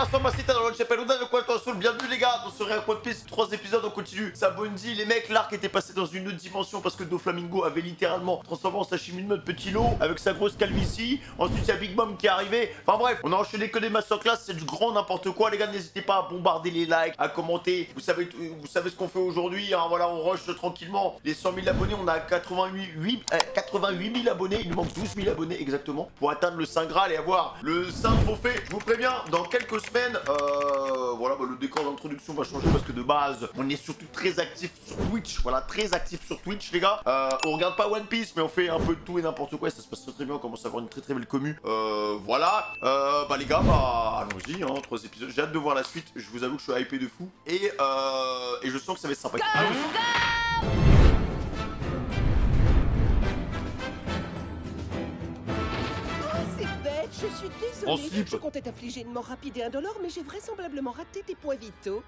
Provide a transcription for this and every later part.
buona sommasita dans le chapelle de quoi sur bienvenue les gars dans ce One Piece 3 épisodes on continue. Ça Bundy les mecs, l'arc était passé dans une autre dimension parce que Doflamingo avait littéralement transformé en sashimi de notre petit lot avec sa grosse calvitie. Ensuite il y a Big Mom qui est arrivé. Enfin bref, on a enchaîné que des masterclass, c'est du grand n'importe quoi les gars, n'hésitez pas à bombarder les likes, à commenter. Vous savez ce qu'on fait aujourd'hui, hein, voilà, on rush tranquillement les 100 000 abonnés, on a 88 000 abonnés, il nous manque 12 000 abonnés exactement pour atteindre le Saint Graal et avoir le Saint Trophée. Je vous préviens, dans quelques semaines, voilà, le décor d'introduction va changer parce que de base, on est surtout très actif sur Twitch, voilà, très actif sur Twitch les gars. On regarde pas One Piece, mais on fait un peu de tout et n'importe quoi et ça se passe très très bien, on commence à avoir une très très belle commu. Voilà, bah les gars, bah allons-y, hein, 3 épisodes, j'ai hâte de voir la suite, je vous avoue que je suis hypé de fou et je sens que ça va être sympa. Je suis désolée, je comptais t'affliger une mort rapide et indolore, mais j'ai vraisemblablement raté tes points vitaux.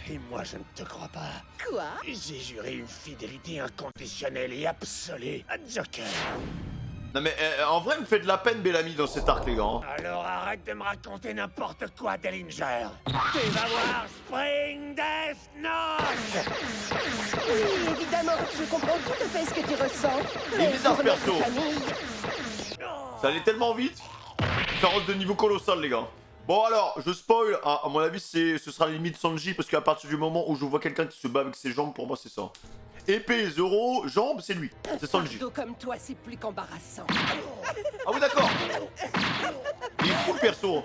Et moi, je ne te crois pas. Quoi? J'ai juré une fidélité inconditionnelle et absolue à Joker. Non mais en vrai, il me fait de la peine Bellamy dans cet arc les gars. Hein. Alors arrête de me raconter n'importe quoi, Dellinger. Tu vas voir Spring Death Note. Oui, évidemment, je comprends tout à fait ce que tu ressens. Il est Mais bizarre pour ce perso. notre famille... Ça allait tellement vite. Différence de niveau colossal les gars. Bon alors, je spoil, à mon avis ce sera limite Sanji parce qu'à partir du moment où je vois quelqu'un qui se bat avec ses jambes, pour moi c'est ça. Épée, Zoro, jambes, c'est lui, c'est Sanji. Un fardeau comme toi, c'est plus qu'embarrassant. Ah oui d'accord. Il est fou le perso.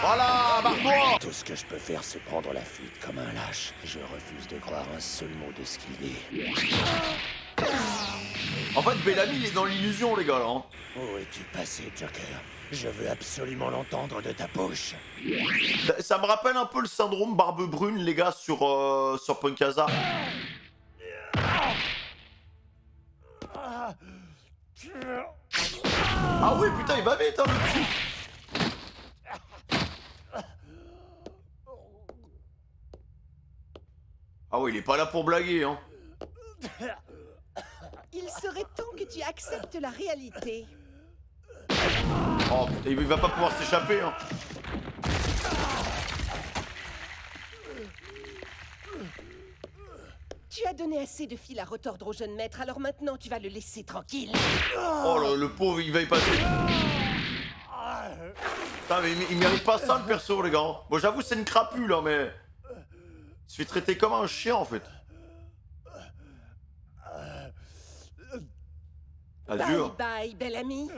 Voilà, barre-toi. Tout ce que je peux faire, c'est prendre la fuite comme un lâche. Je refuse de croire un seul mot de ce qu'il dit. En fait, Bellamy, il est dans l'illusion, les gars, là. Hein. Où es-tu passé, Joker? Je veux absolument l'entendre de ta bouche. Ça me rappelle un peu le syndrome Barbe Brune, les gars, sur Punkasa. Ah oui, putain, il va vite, hein, le petit. Ah oui, il est pas là pour blaguer, hein. Il serait temps que tu acceptes la réalité. Oh putain, il va pas pouvoir s'échapper, hein. Tu as donné assez de fil à retordre au jeune maître, alors maintenant tu vas le laisser tranquille. Oh, le pauvre, il va y passer. Putain, mais il mérite pas ça, le perso, les gars. Bon, j'avoue, c'est une crapule, là, mais... Il se fait traiter comme un chien, en fait. Adieu. Bye bye, bel ami.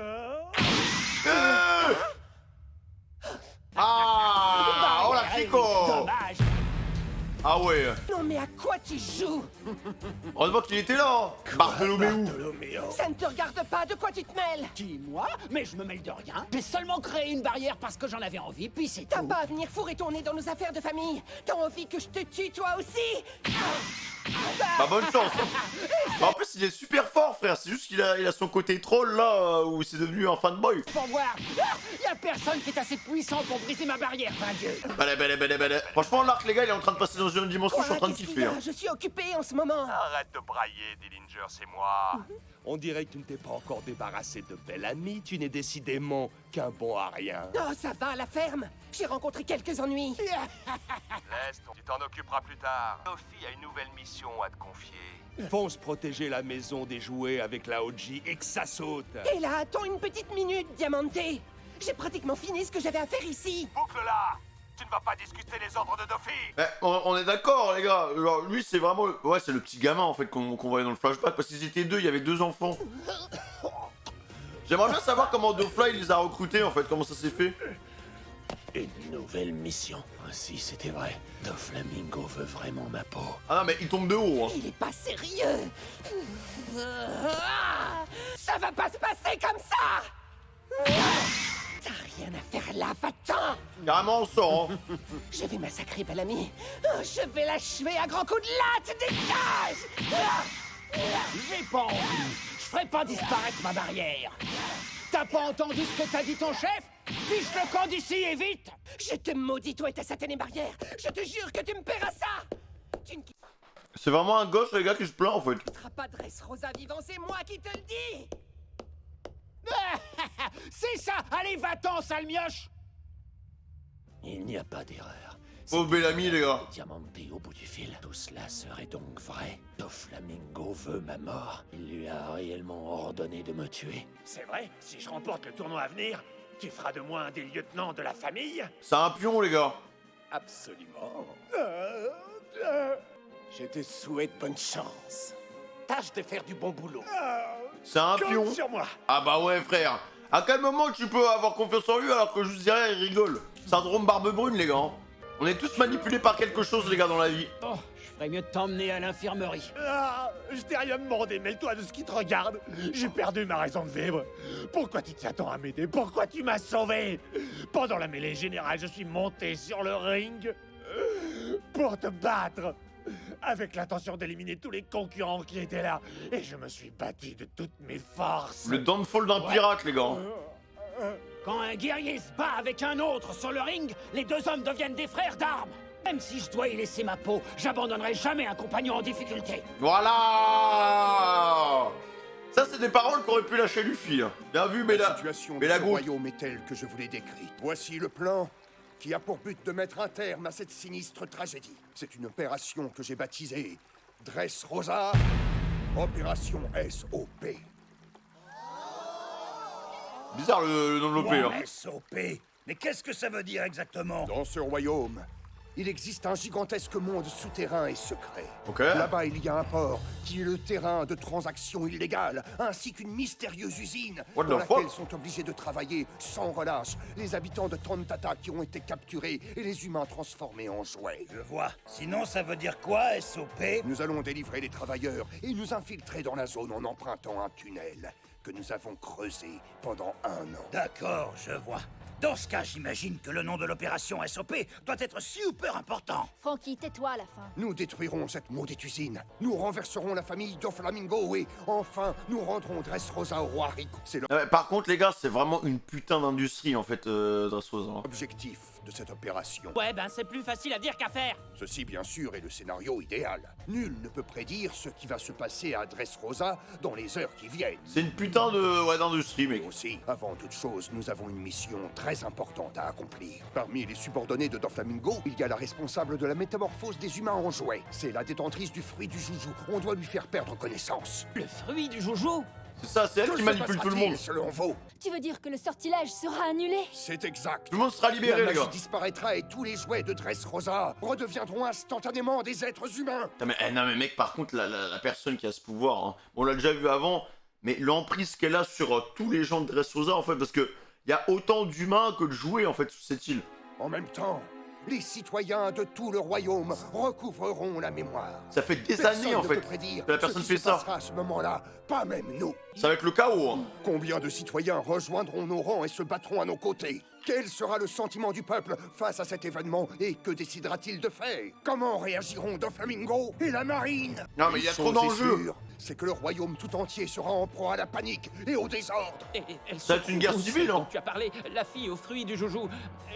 Ah, oh la Chico. Dommage. Ah ouais. Non mais à quoi tu joues? Heureusement qu'il était là, hein. Bartholoméo. Ça ne te regarde pas, de quoi tu te mêles? Qui, moi? Mais je me mêle de rien. J'ai seulement créé une barrière parce que j'en avais envie, puis c'est T'as tout. pas à venir fourrer ton nez dans nos affaires de famille. T'as envie que je te tue toi aussi? Bah bonne chance. Bah, en plus il est super fort frère, c'est juste qu'il a son côté troll là où c'est devenu un fanboy. Pour voir. Y a personne qui est assez puissant pour briser ma barrière, ben Dieu. Belle. Franchement l'arc les gars il est en train de passer dans une autre dimension, je suis en train de Qu'est-ce qu'il y kiffer. a? Hein. Je suis occupé en ce moment. Arrête de brailler, Dillinger, c'est moi. On dirait que tu ne t'es pas encore débarrassé de Bellamy, tu n'es décidément qu'un bon à rien. Oh, ça va, la ferme. J'ai rencontré quelques ennuis. Laisse, tu t'en occuperas plus tard. Sophie a une nouvelle mission à te confier. Fonce protéger la maison des jouets avec la OG et que ça saute. Et là, attends une petite minute, Diamanté. J'ai pratiquement fini ce que j'avais à faire ici. Boucle-la. Tu ne vas pas discuter les ordres de Doffy. On est d'accord les gars, genre, lui c'est vraiment... Ouais c'est le petit gamin en fait qu'on voyait dans le flashback parce qu'ils étaient deux, il y avait 2 enfants. J'aimerais bien savoir comment Dofla il les a recrutés en fait, comment ça s'est fait. Une nouvelle mission. Si c'était vrai, Doflamingo veut vraiment ma peau. Ah non mais il tombe de haut hein. Il est pas sérieux. Ça va pas se passer comme ça. T'as rien à faire là, va-t'en. Carrément on sort hein. Je vais massacrer Bellamy. Oh, je vais l'achever à grands coups de latte. Dégage. J'ai pas envie. Je ferai pas disparaître ma barrière. T'as pas entendu ce que t'a dit ton chef? Fiche le camp d'ici et vite. Je te maudis, toi et ta satanée barrière. Je te jure que tu me paieras ça. Tu ne C'est vraiment un gosse les gars qui se plaint en fait. quitteras pas Dressrosa vivant, c'est moi qui te le dis. C'est ça! Allez, va-t'en, sale mioche! Il n'y a pas d'erreur. Oh Bellamy les gars. Diamante au bout du fil. Tout cela serait donc vrai. Doflamingo veut ma mort. Il lui a réellement ordonné de me tuer. C'est vrai, si je remporte le tournoi à venir, tu feras de moi un des lieutenants de la famille? C'est un pion les gars. Absolument. Je te souhaite bonne chance. Tâche de faire du bon boulot. C'est un pion. Compte sur moi. Ah bah ouais frère. À quel moment tu peux avoir confiance en lui alors que juste derrière il rigole? Syndrome barbe brune les gars. Hein. On est tous manipulés par quelque chose les gars dans la vie. Oh, je ferais mieux de t'emmener à l'infirmerie. Ah, je t'ai rien demandé, mêle-toi de ce qui te regarde. J'ai perdu ma raison de vivre. Pourquoi tu tiens tant à m'aider? Pourquoi tu m'as sauvé? Pendant la mêlée générale, je suis monté sur le ring pour te battre, avec l'intention d'éliminer tous les concurrents qui étaient là. Et je me suis battu de toutes mes forces. Le downfall d'un pirate les gars. Quand un guerrier se bat avec un autre sur le ring, les deux hommes deviennent des frères d'armes. Même si je dois y laisser ma peau, j'abandonnerai jamais un compagnon en difficulté. Voilà. Ça c'est des paroles qu'aurait pu lâcher Luffy. Hein. Bien vu mais La la... situation mais de la ce goutte. royaume est telle que je vous l'ai décrite. Voici le plan qui a pour but de mettre un terme à cette sinistre tragédie. C'est une opération que j'ai baptisée Dressrosa, Opération SOP. Bizarre le nom de l'OP. Hein. SOP. Mais qu'est-ce que ça veut dire exactement? Dans ce royaume, il existe un gigantesque monde souterrain et secret. Ok. Là-bas, il y a un port qui est le terrain de transactions illégales, ainsi qu'une mystérieuse usine What the dans fuck? laquelle sont obligés de travailler sans relâche les habitants de Tontata qui ont été capturés et les humains transformés en jouets. Je vois. Sinon, ça veut dire quoi, SOP? Nous allons délivrer les travailleurs et nous infiltrer dans la zone en empruntant un tunnel que nous avons creusé pendant 1 an. D'accord, je vois. Dans ce cas, j'imagine que le nom de l'opération SOP doit être super important. Frankie, tais-toi à la fin. Nous détruirons cette maudite usine. Nous renverserons la famille Doflamingo et, enfin, nous rendrons Dressrosa au roi Rico. C'est Par contre les gars c'est vraiment une putain d'industrie en fait Dressrosa. Hein. l'objectif de cette opération. Ouais, ben c'est plus facile à dire qu'à faire. Ceci, bien sûr, est le scénario idéal. Nul ne peut prédire ce qui va se passer à Dressrosa dans les heures qui viennent. C'est une putain de ouais, d'industrie mec. Mais aussi, avant toute chose, nous avons une mission très importante à accomplir. Parmi les subordonnés de Doflamingo, il y a la responsable de la métamorphose des humains en jouets. C'est la détentrice du fruit du joujou. On doit lui faire perdre connaissance. Le fruit du joujou? C'est ça, c'est elle Que qui se manipule tout le passera-t-il, monde. selon vous? Tu veux dire que le sortilège sera annulé? C'est exact. Tout le monde sera libéré La les magie gars. disparaîtra et tous les jouets de Dressrosa redeviendront instantanément des êtres humains. Putain, mais, non mais mec par contre la personne qui a ce pouvoir, hein, on l'a déjà vu avant, mais l'emprise qu'elle a sur tous les gens de Dressrosa en fait, parce que il y a autant d'humains que de jouets en fait sur cette île. En même temps, les citoyens de tout le royaume recouvreront la mémoire. Ça fait des Personne années en ne fait peut prédire que la personne ce fait qui se ça. passera à ce moment-là, pas même nous. Ça va être le chaos. Hein. Combien de citoyens rejoindront nos rangs et se battront à nos côtés? Quel sera le sentiment du peuple face à cet événement et que décidera-t-il de faire? Comment réagiront Doflamingo et la marine? Non, mais il y a Une trop chose d'enjeux. est sûre, c'est que le royaume tout entier sera en proie à la panique et au désordre. Et elle Ça va se être une guerre trouve où, civile, celle hein. dont tu as parlé, la fille au fruit du joujou.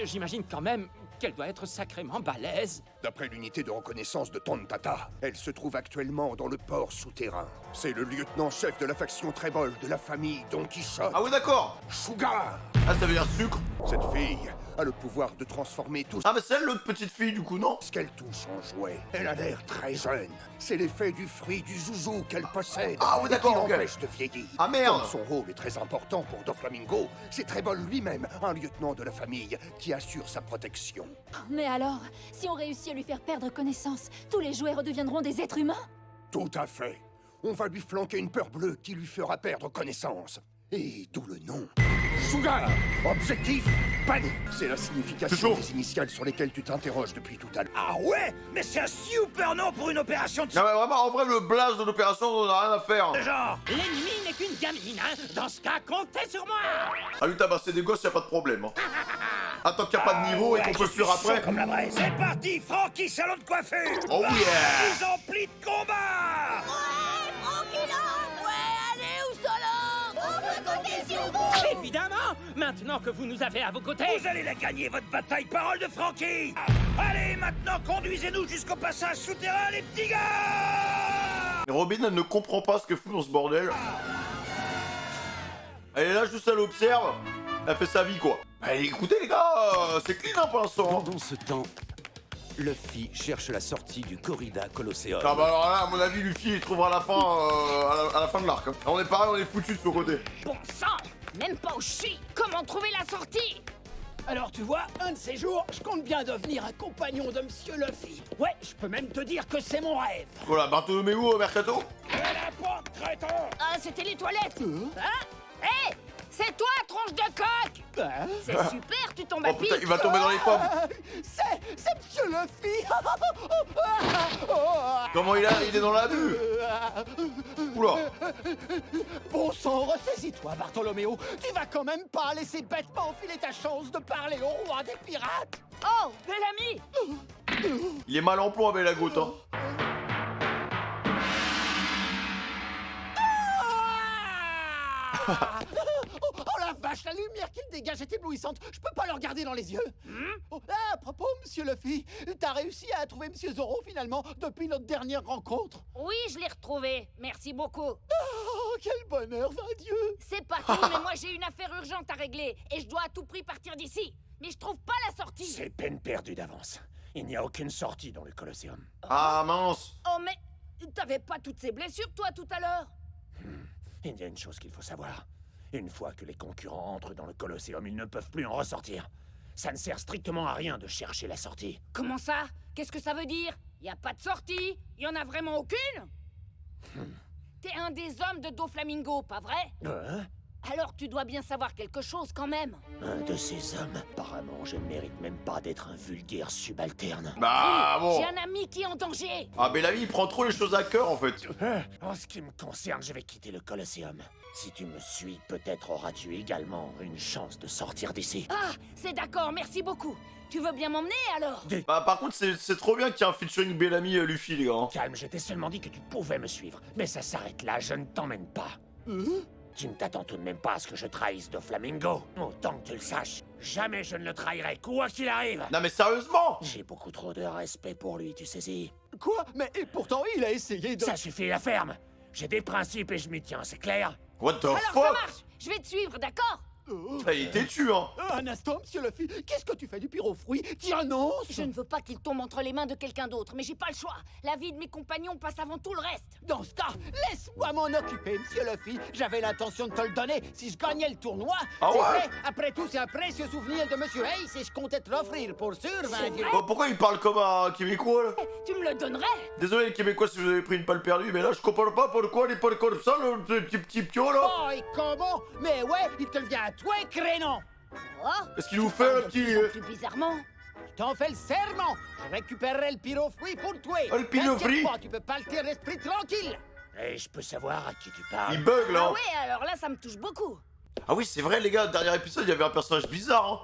J'imagine quand même qu'elle doit être sacrément balèze. D'après l'unité de reconnaissance de Tontata, elle se trouve actuellement dans le port souterrain. C'est le lieutenant-chef de la faction Trébol de la famille Don Quichotte, Ah oui d'accord. Sugar. Ah ça veut dire sucre. Cette fille a le pouvoir de transformer tout Ah mais c'est elle l'autre petite fille du coup non? ce qu'elle touche en jouet. Elle a l'air très jeune. C'est l'effet du fruit du joujou qu'elle possède. Ah oui, d'accord, et qui ok. l'empêche de vieillir. Ah, merde. Comme son rôle est très important pour Doflamingo, c'est Trébol lui-même, un lieutenant de la famille, qui assure sa protection. Mais alors, si on réussit à lui faire perdre connaissance, tous les jouets redeviendront des êtres humains? Tout à fait. On va lui flanquer une peur bleue qui lui fera perdre connaissance. Et d'où le nom. Sugar. Objectif, panique. C'est la C'est signification chaud. des initiales sur lesquelles tu t'interroges depuis tout à l'heure. Ah ouais? Mais c'est un super nom pour une opération de Non mais vraiment en vrai le blast de l'opération on a rien à faire. ce genre. L'ennemi n'est qu'une gamine, hein. Dans ce cas, comptez sur moi. À lui tabasser des gosses y a pas de problème. Hein. Attends qu'il y a pas de niveau et qu'on peut fuir après. Comme la vraie. C'est parti, Frankie, salon de coiffure. Oh yeah. Ils ont plis de combat. Évidemment, maintenant que vous nous avez à vos côtés. Vous allez la gagner, votre bataille, parole de Frankie. Allez, maintenant, conduisez-nous jusqu'au passage souterrain, les petits gars. Et Robin elle ne comprend pas ce que fout dans ce bordel. Elle est là juste elle observe. Elle a fait sa vie, quoi. Allez, écoutez, les gars, c'est clean, hein, pour l'instant. Pendant ce temps, Luffy cherche la sortie du corrida Colosseum. Ah bah alors là, à mon avis, Luffy, il trouvera à la fin, à la fin de l'arc. Hein. On est pareil, on est foutus de ce côté. Bon sang, même pas où je suis. Comment trouver la sortie? Alors tu vois, un de ces jours, je compte bien devenir un compagnon de Monsieur Luffy. Ouais, je peux même te dire que c'est mon rêve. Voilà, Bartholoméo au Mercato. La porte, crétin! Ah, c'était les toilettes. Hein? Hé, c'est toi, tronche de coq. C'est super, tu tombes à Oh putain, pic. il va tomber dans les pommes. C'est Monsieur Luffy! Comment il est dans la bulle. Oula. Bon sang, ressaisis-toi, Bartholoméo. Tu vas quand même pas laisser bêtement enfiler ta chance de parler au roi des pirates. Oh, Bellamy. Il est mal en point, Belagout, hein. Oh la vache, la lumière qu'il dégage est éblouissante. Je peux pas le regarder dans les yeux. À propos, Monsieur Luffy, t'as réussi à trouver Monsieur Zoro finalement depuis notre dernière rencontre. Oui, je l'ai retrouvé. Merci beaucoup. Oh, quel bonheur, va Dieu. C'est pas tout, mais moi j'ai une affaire urgente à régler et je dois à tout prix partir d'ici. Mais je trouve pas la sortie. C'est peine perdue d'avance. Il n'y a aucune sortie dans le Colosseum. Ah mince. Oh mais t'avais pas toutes ces blessures toi tout à l'heure? Il y a une chose qu'il faut savoir. Une fois que les concurrents entrent dans le Colosseum, ils ne peuvent plus en ressortir. Ça ne sert strictement à rien de chercher la sortie. Comment ça? Qu'est-ce que ça veut dire? Y a pas de sortie? Y en a vraiment aucune? T'es un des hommes de Doflamingo, pas vrai? Hein? Alors tu dois bien savoir quelque chose quand même. Un de ces hommes. Apparemment, je ne mérite même pas d'être un vulgaire subalterne. Bah bon. J'ai un ami qui est en danger. Ah, Bellamy, il prend trop les choses à cœur, en fait. En ce qui me concerne, je vais quitter le Colosseum. Si tu me suis, peut-être auras-tu également une chance de sortir d'ici. Ah, c'est d'accord, merci beaucoup. Tu veux bien m'emmener alors? Bah, par contre, c'est trop bien qu'il y ait un featuring Bellamy Luffy, les gars. Hein. Calme, je t'ai seulement dit que tu pouvais me suivre. Mais ça s'arrête là, je ne t'emmène pas. Tu ne t'attends tout de même pas à ce que je trahisse Doflamingo. Autant que tu le saches, jamais je ne le trahirai, quoi qu'il arrive. Non, mais sérieusement. J'ai beaucoup trop de respect pour lui, tu saisis. Quoi? Mais et pourtant, il a essayé de... Ça suffit, la ferme. J'ai des principes et je m'y tiens, c'est clair? What the Alors ça fuck. marche, je vais te suivre, d'accord? Ah, il est têtu, hein. Un instant, Monsieur Luffy, qu'est-ce que tu fais du pyrofruit? Tu annonces? Je ne veux pas qu'il tombe entre les mains de quelqu'un d'autre, mais j'ai pas le choix. La vie de mes compagnons passe avant tout le reste. Dans ce cas, laisse-moi m'en occuper, Monsieur Luffy. J'avais l'intention de te le donner si je gagnais le tournoi. Ah C'est ouais? vrai, après tout, c'est un précieux souvenir de Monsieur Ace et je comptais te l'offrir pour sûr, C'est Dieu. Oh, pourquoi il parle comme un Québécois, là? Tu me le donnerais? Désolé, les Québécois, si vous avez pris une balle perdue, mais là, je comprends pas pourquoi il parle comme ça, le petit pion, là. Oh, et comment? Mais ouais, il te le vient à toi, crénon. Oh, Qu'est-ce qu'il nous fait, le de petit... plus en plus bizarrement. Je t'en fais le serment. Je récupérerai le pyrofruit pour toi. Ah, le pyrofruit? T'inquiète pas, tu peux pas le tirer l'esprit tranquille. Et je peux savoir à qui tu parles? Il bug, là. Ah ouais, alors là ça me touche beaucoup. Ah oui, c'est vrai, les gars, dernier épisode, il y avait un personnage bizarre, hein.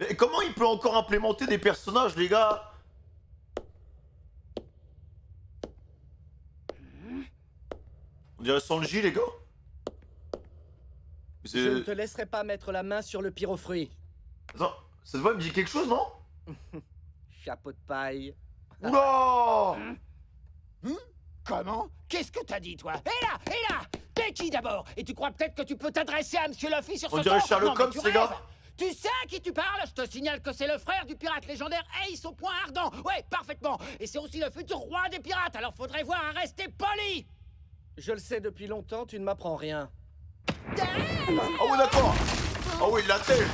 Et comment il peut encore implémenter des personnages, les gars? On dirait Sanji, les gars. Je ne te laisserai pas mettre la main sur le pyrofruit. Attends, cette voix me dit quelque chose, non? Chapeau de paille. Oula! Comment? Qu'est-ce que t'as dit, toi? Et là! T'es qui d'abord? Et tu crois peut-être que tu peux t'adresser à Monsieur Luffy sur ce On dirait ton? Sherlock Non, mais Holmes, tu les gars. rêves. Tu sais à qui tu parles? Je te signale que c'est le frère du pirate légendaire Ace au point ardent. Ouais, parfaitement. Et c'est aussi le futur roi des pirates, alors faudrait voir à rester poli. Je le sais depuis longtemps, tu ne m'apprends rien. Ah oui, d'accord. Ah oui, la tête.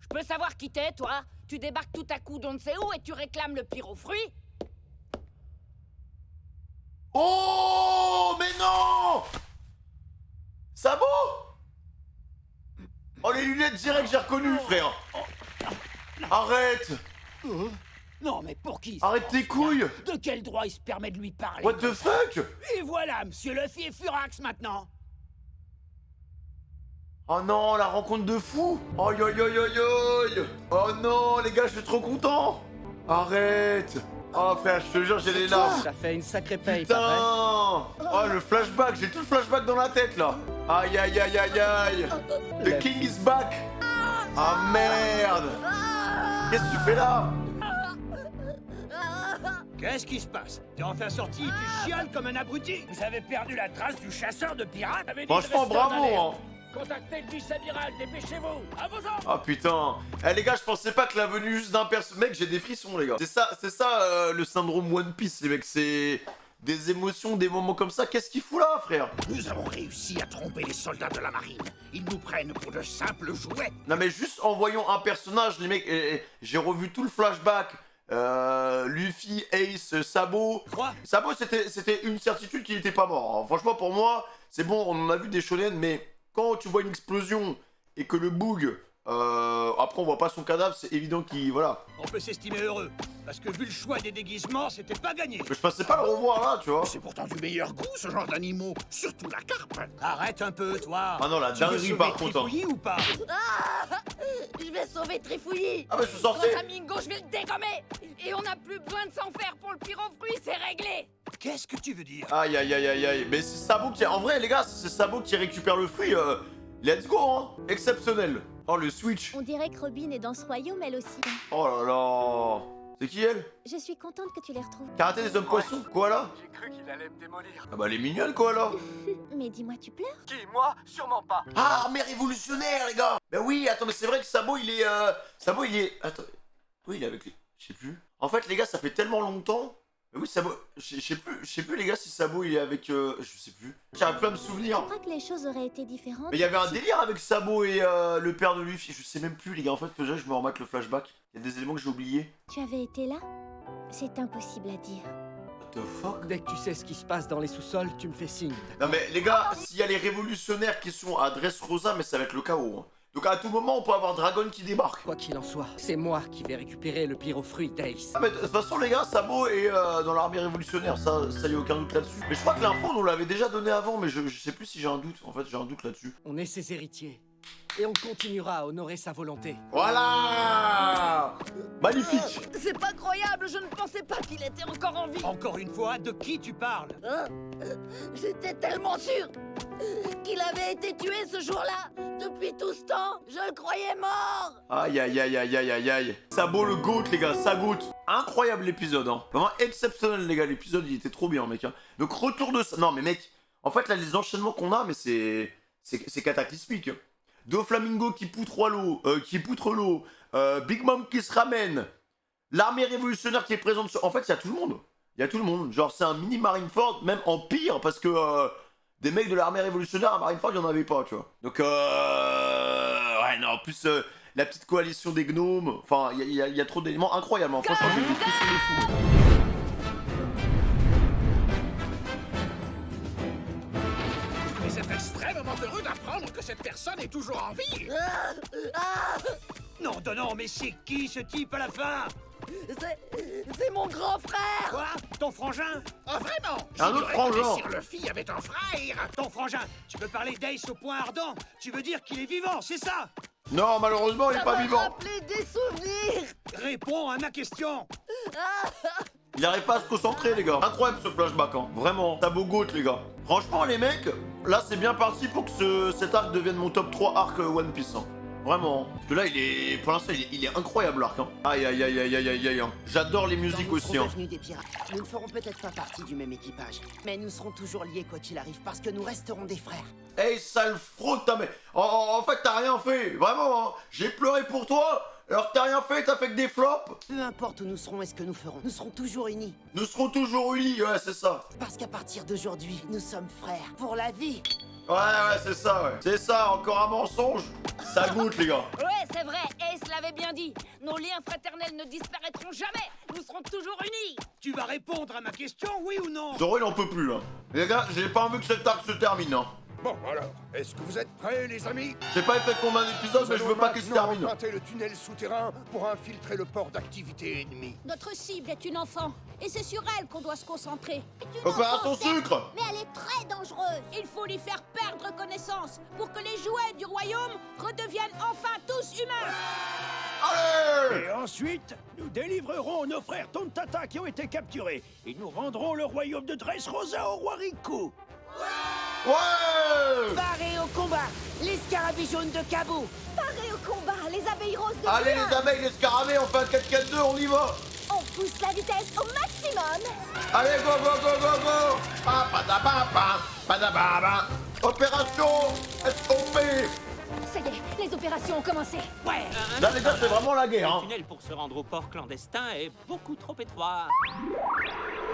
Je peux savoir qui t'es, toi? Tu débarques tout à coup d'on ne sait où et tu réclames le pyrofruit? Oh, mais non! Sabo? Oh, les lunettes direct, j'ai reconnu, frère. Arrête. Non, mais pour qui? Arrête tes couilles. De quel droit il se permet de lui parler? What the fuck? Et voilà, Monsieur Luffy est furax maintenant. Oh non, la rencontre de fou. Aïe aïe aïe aïe aïe. Oh non, les gars, je suis trop content. Arrête. Oh frère, je te jure, j'ai les larmes. Ça fait une sacrée paye, pas vrai? Putain. Oh, le flashback, j'ai tout le flashback dans la tête, là. Aïe aïe aïe aïe aïe. The king is back. Ah merde. Qu'est-ce que tu fais là? Qu'est-ce qui se passe? T'es enfin sorti et tu chiales comme un abruti? Vous avez perdu la trace du chasseur de pirates? Franchement, bravo, hein. Contactez le vice-amiral, dépêchez-vous. À vos ordres. Ah putain. Eh les gars, je pensais pas que la venue juste d'un personnage... Mec, j'ai des frissons, les gars. C'est ça le syndrome One Piece, les mecs. C'est des émotions, des moments comme ça. Qu'est-ce qu'il fout là, frère? Nous avons réussi à tromper les soldats de la marine. Ils nous prennent pour de simples jouets. Non mais juste en voyant un personnage, les mecs, j'ai revu tout le flashback. Luffy, Ace, Sabo. Quoi? Sabo, c'était une certitude qu'il était pas mort. Alors, franchement, pour moi, c'est bon, on en a vu des shonen, mais quand tu vois une explosion et que le Boog, après on voit pas son cadavre, c'est évident qu'il, voilà. On peut s'estimer heureux, parce que vu le choix des déguisements, c'était pas gagné. Mais je pensais pas le revoir là, tu vois. C'est pourtant du meilleur goût, ce genre d'animaux. Surtout la carpe. Arrête un peu, toi. Ah non, la Tu veux dinguerie sauver par contre. Trifouillis ou pas? Je vais sauver Trifouillis. Ah mais je suis sorti. Flamingo, je vais le dégommer. Et on n'a plus besoin de s'en faire pour le pyrofruit, c'est réglé. Qu'est-ce que tu veux dire? Aïe aïe aïe aïe aïe. Mais c'est Sabo qui... En vrai les gars, c'est Sabo qui récupère le fruit. Let's go, hein. Exceptionnel. Oh le switch. On dirait que Robin est dans ce royaume, elle aussi. Oh là là. C'est qui elle? Je suis contente que tu les retrouves. Karaté des hommes poissons. Koala? J'ai cru qu'il allait me démolir. Ah bah elle est mignonne Koala. Mais dis-moi, tu pleures? Qui, moi? Sûrement pas. Ah, armée révolutionnaire les gars. Ben oui, attends, mais c'est vrai que Sabo il est... Sabo il est... Attends. Oui, il est avec les... Je sais plus. En fait les gars, ça fait tellement longtemps. Mais oui, Sabo... Je sais plus les gars si Sabo il est avec... Je sais plus. J'arrive plus à me souvenir. Je crois que les choses auraient été différentes. Mais il y avait un délire avec Sabo et le père de Luffy. Je sais même plus les gars. En fait, faut que je me remette le flashback. Il y a des éléments que j'ai oubliés. Tu avais été là? C'est impossible à dire. What the fuck? Dès que tu sais ce qui se passe dans les sous-sols, tu me fais signe. Non mais les gars, s'il y a les révolutionnaires qui sont à Dressrosa, mais ça va être le chaos. Hein. Donc à tout moment, on peut avoir Dragon qui débarque. Quoi qu'il en soit, c'est moi qui vais récupérer le pyrofruit d'Ace. Ah mais de toute façon les gars, Sabo est dans l'armée révolutionnaire, ça y a aucun doute là-dessus. Mais je crois que l'info on l'avait déjà donné avant, mais je sais plus si j'ai un doute. En fait, j'ai un doute là-dessus. On est ses héritiers. Et on continuera à honorer sa volonté. Voilà. Magnifique. C'est pas croyable, je ne pensais pas qu'il était encore en vie. Encore une fois, de qui tu parles? J'étais tellement sûr qu'il avait été tué ce jour-là. Depuis tout ce temps, je le croyais mort. Aïe aïe aïe aïe aïe aïe aïe. Sabo le GOAT les gars, ça goûte. Incroyable l'épisode hein. Vraiment exceptionnel les gars, l'épisode il était trop bien mec hein. Donc retour de ça. Non mais mec, en fait là les enchaînements qu'on a mais c'est cataclysmique. Doflamingo qui poutre l'eau, Big Mom qui se ramène, l'armée révolutionnaire qui est présente. En fait, il y a tout le monde. Il y a tout le monde. Genre, c'est un mini Marineford, même en pire, parce que des mecs de l'armée révolutionnaire à Marineford, il n'y en avait pas, tu vois. Donc, ouais, non, en plus, la petite coalition des gnomes, enfin, il y a trop d'éléments incroyables. Hein. Franchement, j'ai des frissons de fou. Mais c'est extrêmement heureux d'apprendre que cette personne est toujours en vie. Non, non, mais c'est qui ce type à la fin? C'est mon grand frère. Quoi? Ton frangin? Ah vraiment? Un autre frangin. Sir Luffy avait un frère. Ton frangin? Tu veux parler d'Ace au point ardent? Tu veux dire qu'il est vivant, c'est ça? Non, malheureusement, il est pas vivant. Rappeler des souvenirs. Réponds à ma question. Il n'arrive pas à se concentrer, les gars. Incroyable ce flashback, hein. Vraiment. T'as beau goût, les gars. Franchement, les mecs, là, c'est bien parti pour que cet arc devienne mon top 3 arc One Piece. Hein. Vraiment. Parce que là, pour l'instant, il est incroyable, l'arc. Hein. Aïe, aïe, aïe, aïe, aïe, aïe, aïe. Hein. J'adore les musiques aussi. Hein. Devenus des pirates. Nous ne ferons peut-être pas partie du même équipage, mais nous serons toujours liés quoi qu'il arrive, parce que nous resterons des frères. Hey, sale fraude, t'as mais... En fait, t'as rien fait. Vraiment, hein. J'ai pleuré pour toi. Alors que t'as rien fait, t'as fait que des flops. Peu importe où nous serons et ce que nous ferons, nous serons toujours unis. Nous serons toujours unis, ouais, c'est ça. Parce qu'à partir d'aujourd'hui, nous sommes frères. Pour la vie. Ouais, c'est ça, ouais. C'est ça, encore un mensonge. Ça goûte, les gars. Ouais, c'est vrai, Ace l'avait bien dit. Nos liens fraternels ne disparaîtront jamais. Nous serons toujours unis. Tu vas répondre à ma question, oui ou non? Zoro, il en peut plus, là. Les gars, j'ai pas envie que cet arc se termine, hein. Bon, alors, est-ce que vous êtes prêts, les amis? J'ai pas fait combien d'épisodes, mais je veux pas qu'il se termine. Emprunter le tunnel souterrain pour infiltrer le port d'activité ennemi. Notre cible est une enfant, et c'est sur elle qu'on doit se concentrer. Opération sucre. Mais elle est très dangereuse. Il faut lui faire perdre connaissance pour que les jouets du royaume redeviennent enfin tous humains. Allez! Et ensuite, nous délivrerons nos frères Tontata qui ont été capturés et nous rendrons le royaume de Dressrosa au roi Riku. Ouais! Parez au combat, les scarabées jaunes de Kabu. Parez au combat, les abeilles roses de Allez, Luna. les abeilles, les scarabées, on fait un 4-4-2, on y va! On pousse la vitesse au maximum. Allez, go, go, go, go, go. Padababa. Opération SOP. Ça y est, les opérations ont commencé. Ouais. Là, les gars, c'est vraiment la guerre, Le hein. tunnel pour se rendre au port clandestin est beaucoup trop étroit.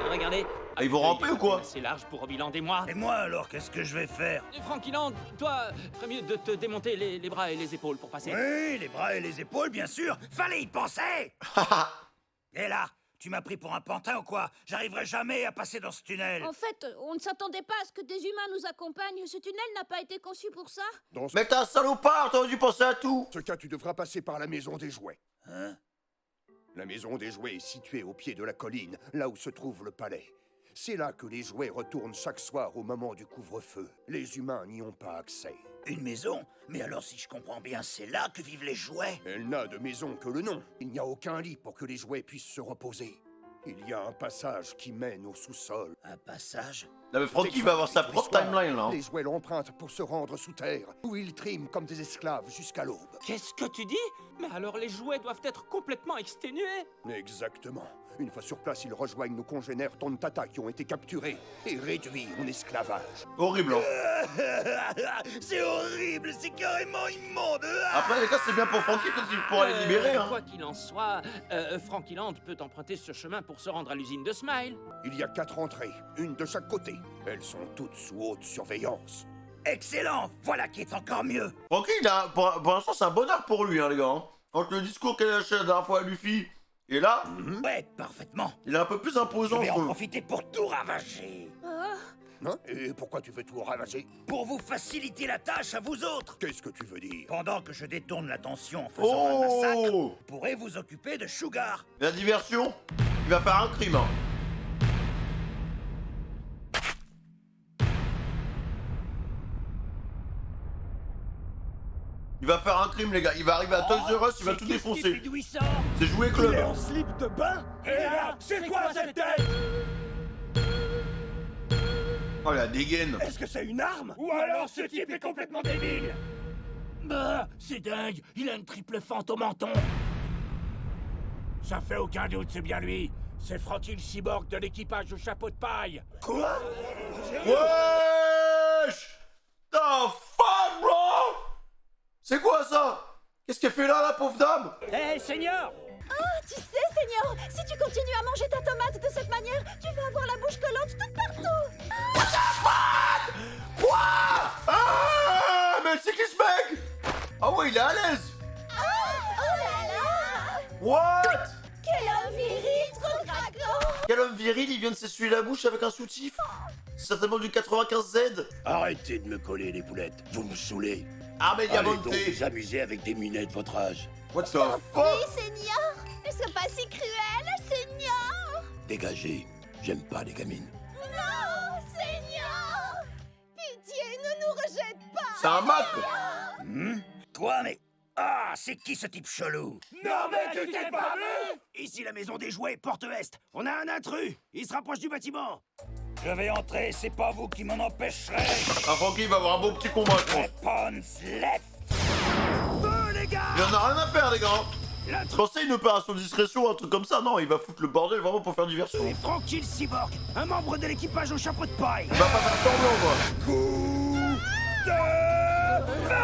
Regardez. Ah, ils vont ramper ou quoi? C'est large pour Obi-Land et moi. Et moi alors, qu'est-ce que je vais faire? Frankie Land, toi, ferait mieux de te démonter les bras et les épaules pour passer. Oui, les bras et les épaules, bien sûr. Fallait y penser. Et là, tu m'as pris pour un pantin ou quoi? J'arriverai jamais à passer dans ce tunnel. En fait, on ne s'attendait pas à ce que des humains nous accompagnent. Ce tunnel n'a pas été conçu pour ça. Dans ce Mais t'es un salopard, t'aurais dû penser à tout. cas, tu devras passer par la maison des jouets. Hein? La maison des jouets est située au pied de la colline, là où se trouve le palais. C'est là que les jouets retournent chaque soir au moment du couvre-feu. Les humains n'y ont pas accès. Une maison? Mais alors, si je comprends bien, c'est là que vivent les jouets? Elle n'a de maison que le nom. Il n'y a aucun lit pour que les jouets puissent se reposer. Il y a un passage qui mène au sous-sol. Un passage? Non, mais Francky va avoir sa propre timeline, là. Les jouets l'empruntent pour se rendre sous terre, où ils triment comme des esclaves jusqu'à l'aube. Qu'est-ce que tu dis? Mais alors les jouets doivent être complètement exténués. Exactement. Une fois sur place, ils rejoignent nos congénères Tontata qui ont été capturés et réduits en esclavage. Horrible, hein. C'est horrible, c'est carrément immonde. Après, les gars, c'est bien pour Francky, peut-être qu'il pourra les libérer, hein. Quoi qu'il en soit, Frankie Land peut emprunter ce chemin pour se rendre à l'usine de Smile. Il y a 4 entrées, une de chaque côté. Elles sont toutes sous haute surveillance. Excellent, voilà qui est encore mieux. Francky, pour l'instant, c'est un bonheur pour lui, hein, les gars. Hein. Entre le discours qu'elle a lâché la dernière fois à Luffy, et là, Ouais, parfaitement. il est un peu plus Je imposant, vais je en trouve. profiter pour tout ravager. Hein? Et pourquoi tu veux tout ravager? Pour vous faciliter la tâche à vous autres. Qu'est-ce que tu veux dire? Pendant que je détourne l'attention en faisant un massacre, Oh! vous pourrez vous occuper de Sugar. La diversion, il va faire un crime, hein. Il va faire un crime, les gars. Il va arriver à Toys R Us, il va tout défoncer. C'est jouer club. slip de bain. Et là, c'est quoi cette tête? Oh, la dégaine. Est-ce que c'est une arme? Ou alors ce type est complètement débile? Bah, c'est dingue, il a une triple fente au menton. Ça fait aucun doute, c'est bien lui. C'est Frankie le cyborg de l'équipage au chapeau de paille. Quoi? Wesh! The fuck, bro? C'est quoi ça? Qu'est-ce qu'elle fait là, la pauvre dame? Hé, Seigneur! Tu sais, Seigneur, si tu continues à manger ta tomate de cette manière, tu vas avoir la bouche collante tout partout. Quoi? Ah! Mais c'est qui ce mec? Ah ouais, il est à l'aise! Oh là là! What? Quel homme viril, trop craquant! Quel homme viril, il vient de s'essuyer la bouche avec un soutif? C'est certainement du 95Z. Arrêtez de me coller les boulettes, vous me saoulez. Armé Allez donc diamanté. vous amuser avec des minets de votre âge. What the Oui, fuck? Seigneur! Ne sois pas si cruel, Seigneur! Dégagez, j'aime pas les gamines. Non, Seigneur! Pitié, ne nous rejette pas! C'est un Mac. Quoi, mais... Ah, c'est qui ce type chelou? Non mais tu t'es pas vu? Ici la maison des jouets, porte est. On a un intrus, il se rapproche du bâtiment. Je vais entrer, c'est pas vous qui m'en empêcherez. Ah, Francky, il va avoir un beau petit combat, je pense. Weapons left. Feu, les gars! Il en a rien à faire, les gars. Je pensais une opération discrétion, un truc comme ça. Non, il va foutre le bordel vraiment pour faire diversion. Et Frankie le cyborg, un membre de l'équipage au chapeau de paille. Il va pas faire semblant, quoi. Coup de... Non!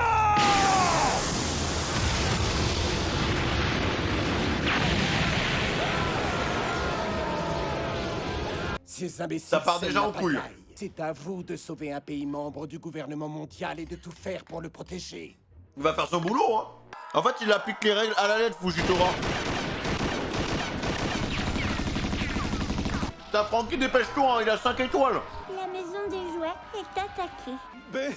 Ces imbéciles, Ça part déjà la en couille. bataille. C'est à vous de sauver un pays membre du gouvernement mondial et de tout faire pour le protéger. Il va faire son boulot, hein. En fait, il applique les règles à la lettre, Fujitora. T'as Francky, dépêche-toi, hein, il a 5 étoiles. La maison des jouets est attaquée. Ben,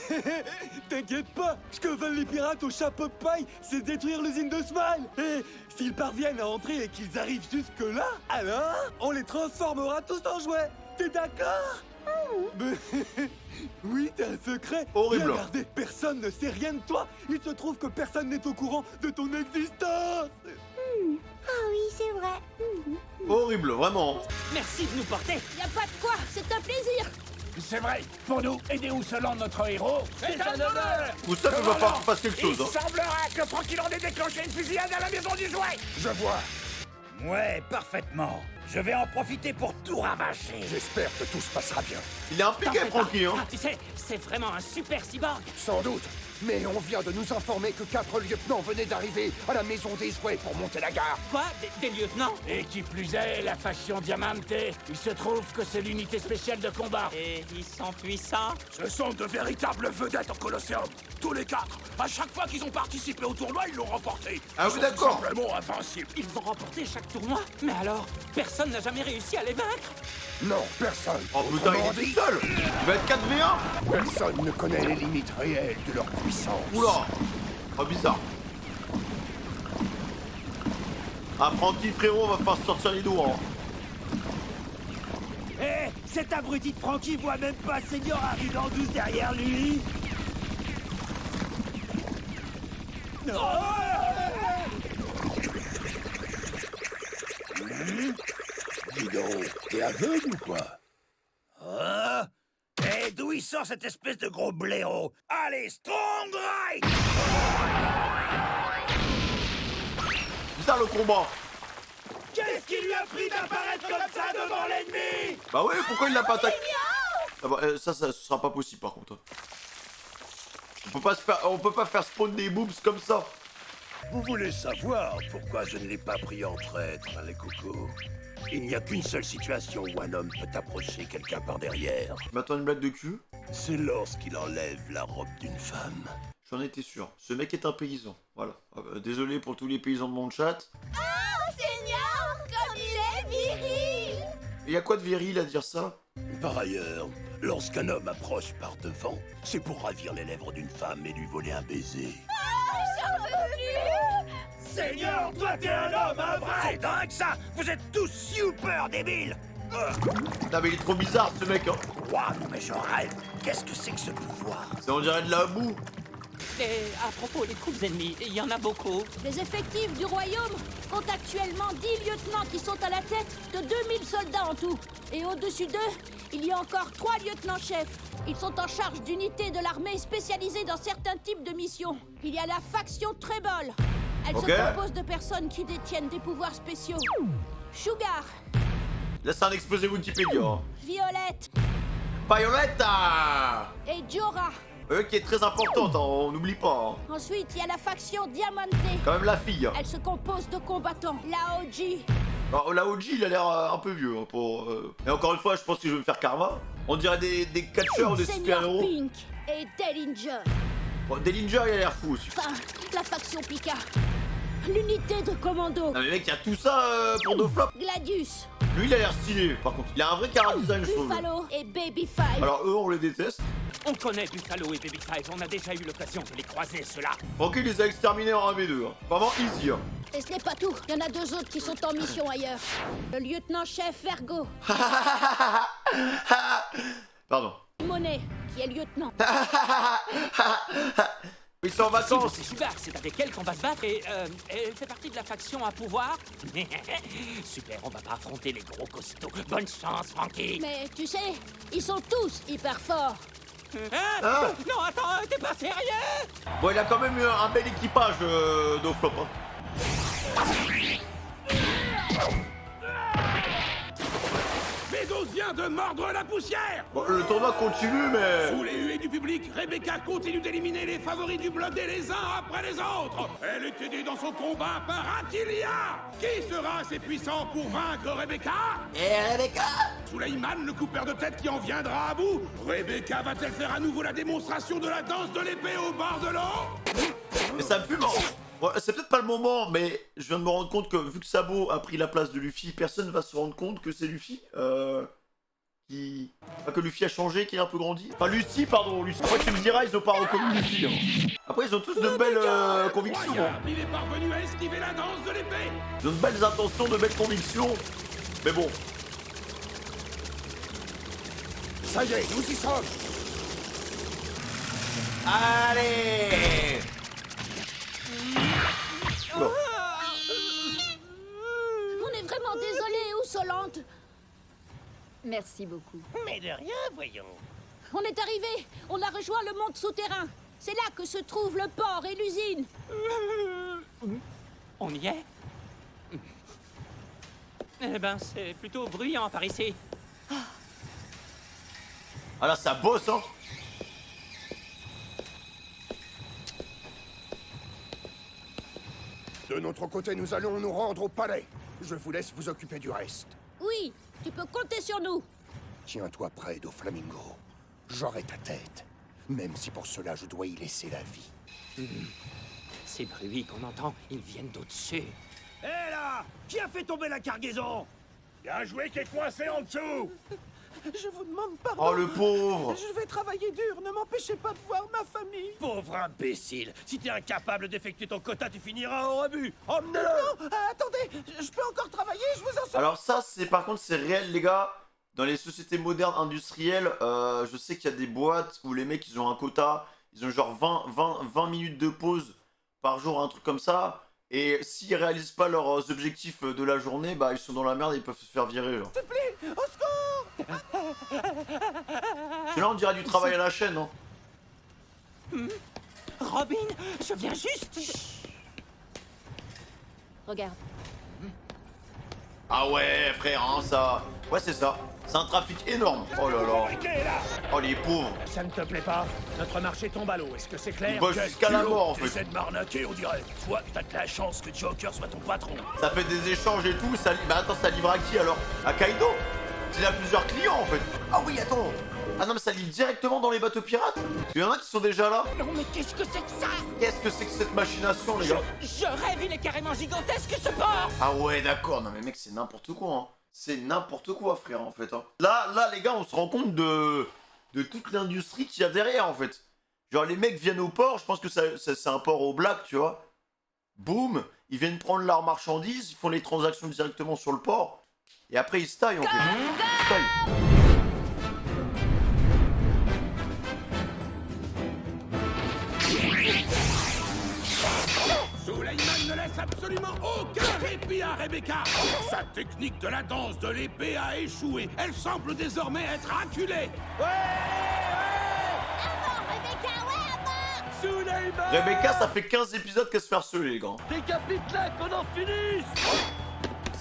t'inquiète pas, ce que veulent les pirates au chapeau de paille, c'est détruire l'usine de Smile. Et s'ils parviennent à entrer et qu'ils arrivent jusque-là, alors on les transformera tous en jouets. T'es d'accord? Ben, oui, t'as un secret. Horrible. Bien gardé, personne ne sait rien de toi. Il se trouve que personne n'est au courant de ton existence. Ah oui, c'est vrai. Horrible, vraiment. Merci de nous porter. Y a pas de quoi, c'est un plaisir. C'est vrai, pour nous, aider Ousseland, notre héros, c'est un honneur. Vous savez qu'il va falloir qu'il fasse quelque chose, Il hein. semblerait que Francky Land ait déclenché une fusillade à la maison du jouet. Je vois. Ouais, parfaitement. Je vais en profiter pour tout ravager. J'espère que tout se passera bien. Il est impliqué, Francky, hein. Tu sais, c'est vraiment un super cyborg. Sans doute. Mais on vient de nous informer que 4 lieutenants venaient d'arriver à la maison des jouets pour monter la garde. Quoi? Des lieutenants? Et qui plus est, la faction Diamante. Il se trouve que c'est l'unité spéciale de combat. Et ils sont puissants? Ce sont de véritables vedettes au Colosseum. Tous les 4. À chaque fois qu'ils ont participé au tournoi, ils l'ont remporté. Ah oui, d'accord. Simplement invincibles. Ils ont remporté chaque tournoi? Mais alors, personne n'a jamais réussi à les vaincre? Non, personne. Oh putain, il est tout seul. Il va être 4v1. Personne ne connaît les limites réelles de leur puissance. Oula. Oh, bizarre. Ah, Francky, frérot, va pas se sortir les doigts, hein. Eh, cet abruti de Francky voit même pas Seigneur arriver en douce derrière lui. Dis donc, t'es aveugle ou quoi? Ah? Et d'où il sort cette espèce de gros blaireau? Allez, Strong Right! Bizarre le combat. Qu'est-ce qui lui a pris d'apparaître comme ça devant l'ennemi? Bah ouais, pourquoi il l'a pas attaqué? Ah bah, ça sera pas possible par contre. On peut pas faire spawn des boobs comme ça. Vous voulez savoir pourquoi je ne l'ai pas pris en traître, hein, les cocos? Il n'y a qu'une seule situation où un homme peut approcher quelqu'un par derrière. Tu m'attends une blague de cul? C'est lorsqu'il enlève la robe d'une femme. J'en étais sûr. Ce mec est un paysan. Voilà. Ah bah, désolé pour tous les paysans de mon chat. Oh, Seigneur, comme il est viril! Et y a quoi de viril à dire ça? Par ailleurs, lorsqu'un homme approche par devant, c'est pour ravir les lèvres d'une femme et lui voler un baiser. J'en peux plus! Seigneur, toi t'es un homme, un vrai! C'est dingue ça! Vous êtes tous super débiles! Non mais il est trop bizarre ce mec, hein. Waouh, mais je rêve! Qu'est-ce que c'est que ce pouvoir? Ça on dirait de la boue. Et à propos des troupes ennemies, il y en a beaucoup. Les effectifs du royaume comptent actuellement 10 lieutenants qui sont à la tête de 2000 soldats en tout. Et au-dessus d'eux, il y a encore 3 lieutenants-chefs. Ils sont en charge d'unités de l'armée spécialisées dans certains types de missions. Il y a la faction Trébol. Elle se compose de personnes qui détiennent des pouvoirs spéciaux. Sugar, Là c'est un exposé Wikipédia. Hein. Violette Violetta. et Jora. Qui est très importante, hein, on n'oublie pas. Hein. Ensuite, il y a la faction Diamante. Quand même la fille. Hein. Elle se compose de combattants. La OG. Alors, la OG il a l'air un peu vieux. Hein, pour, Et encore une fois, je pense que je vais me faire karma. On dirait des catcheurs ou des Seigneur super-héros. Pink et Dellinger. Bon, Dellinger il a l'air fou aussi. Enfin, la faction Pika. L'unité de commando. Non mais mec, il y a tout ça pour deux flops. Gladius, Lui il a l'air stylé par contre. Il a un vrai cara design je trouve. Buffalo et Baby Five. Alors eux on les déteste. On connaît Buffalo et Baby Five, on a déjà eu l'occasion de les croiser, ceux-là. Ok, il les a exterminés en 1v2. Hein. Vraiment easy. Hein. Et ce n'est pas tout. Il y en a 2 autres qui sont en mission ailleurs. Le lieutenant-chef Vergo. Pardon. Monet, qui est lieutenant. Ils sont en vacances. C'est Sugar, c'est avec elle qu'on va se battre et elle fait partie de la faction à pouvoir. Super, on va pas affronter les gros costauds. Bonne chance, Francky. Mais tu sais, ils sont tous hyper forts. Ah. Non, attends, t'es pas sérieux? Bon, il a quand même eu un bel équipage d'Oflop. Hein. Médose vient de mordre la poussière! Bon, le tournoi continue, mais... Sous les huées du public, Rebecca continue d'éliminer les favoris du Bloodé les uns après les autres. Elle est aidée dans son combat par Attilia. Qui sera assez puissant pour vaincre Rebecca? Et Rebecca? Souleyman, le coupeur de tête qui en viendra à bout? Rebecca va-t-elle faire à nouveau la démonstration de la danse de l'épée au bord de l'eau? Mais ça me fume. Ouais, c'est peut-être pas le moment, mais je viens de me rendre compte que vu que Sabo a pris la place de Luffy, personne va se rendre compte que c'est Luffy. Enfin, que Luffy a changé, qu'il a un peu grandi. Enfin, Lucy, pardon, Lucy. Après, tu me diras, ils ont pas reconnu Luffy. Hein. Après, ils ont tous de belles convictions. Hein. Il est parvenu à esquiver la danse de l'épée. Ils ont de belles intentions, de belles convictions. Mais bon. Ça y est, nous y sommes. Allez. Bon. On est vraiment désolé, Oussolante. Merci beaucoup. Mais de rien, voyons. On est arrivé. On a rejoint le monde souterrain. C'est là que se trouve le port et l'usine. On y est? Eh ben, c'est plutôt bruyant par ici. Ah là, ça bosse, hein. De notre côté, nous allons nous rendre au palais. Je vous laisse vous occuper du reste. Oui, tu peux compter sur nous. Tiens-toi près Doflamingo. J'aurai ta tête. Même si pour cela, je dois y laisser la vie. Ces bruits qu'on entend, ils viennent d'au-dessus. Hé là! Qui a fait tomber la cargaison? Bien joué qui est coincé en dessous! Je vous demande pardon. Oh, le pauvre. Je vais travailler dur, ne m'empêchez pas de voir ma famille. Pauvre imbécile! Si t'es incapable d'effectuer ton quota, tu finiras au rebut! Emmenez-le! Non, attendez, je peux encore travailler, je vous en supplie. Alors ça, c'est par contre, c'est réel, les gars. Dans les sociétés modernes industrielles, je sais qu'il y a des boîtes où les mecs, ils ont un quota. Ils ont genre 20 minutes de pause par jour, un truc comme ça. Et s'ils réalisent pas leurs objectifs de la journée, bah ils sont dans la merde et ils peuvent se faire virer, genre. S'il te plaît, au secours. C'est là, on dirait du travail à la chaîne, hein. Robin, je viens juste... Regarde. Ah ouais, frère, hein, ça... Ouais, c'est ça. C'est un trafic énorme. Oh là là. Oh, les pauvres. Ça ne te plaît pas? Notre marché tombe à l'eau, est-ce que c'est clair? Ils bossent jusqu'à la mort, en fait. T'essaies de m'arnaquer, on dirait. Toi, t'as de la chance que Joker soit ton patron. Ça fait des échanges et tout. Ça... Bah attends, ça livre à qui, alors? À Kaido? Il a plusieurs clients, en fait. Ah oui, attends. Ah non, mais ça livre directement dans les bateaux pirates? Il y en a qui sont déjà là. Non mais qu'est-ce que c'est que ça? Qu'est-ce que c'est que cette machination, les gars? Je rêve, il est carrément gigantesque ce port! Ah ouais, d'accord. Non mais mec, c'est n'importe quoi, hein. C'est n'importe quoi, frère, en fait, hein. Là, les gars, on se rend compte de toute l'industrie qu'il y a derrière, en fait. Genre, les mecs viennent au port, je pense que c'est un port au black, tu vois. Boum, ils viennent prendre leurs marchandises, ils font les transactions directement sur le port. Et après, ils se taillent, en fait. Ils se taillent. Suleiman ne laisse absolument aucun répit à Rebecca. Sa technique de la danse de l'épée a échoué. Elle semble désormais être acculée. Rebecca, ça fait 15 épisodes qu'elle se fait harceler, les gars. Décapite-la, qu'on en finisse!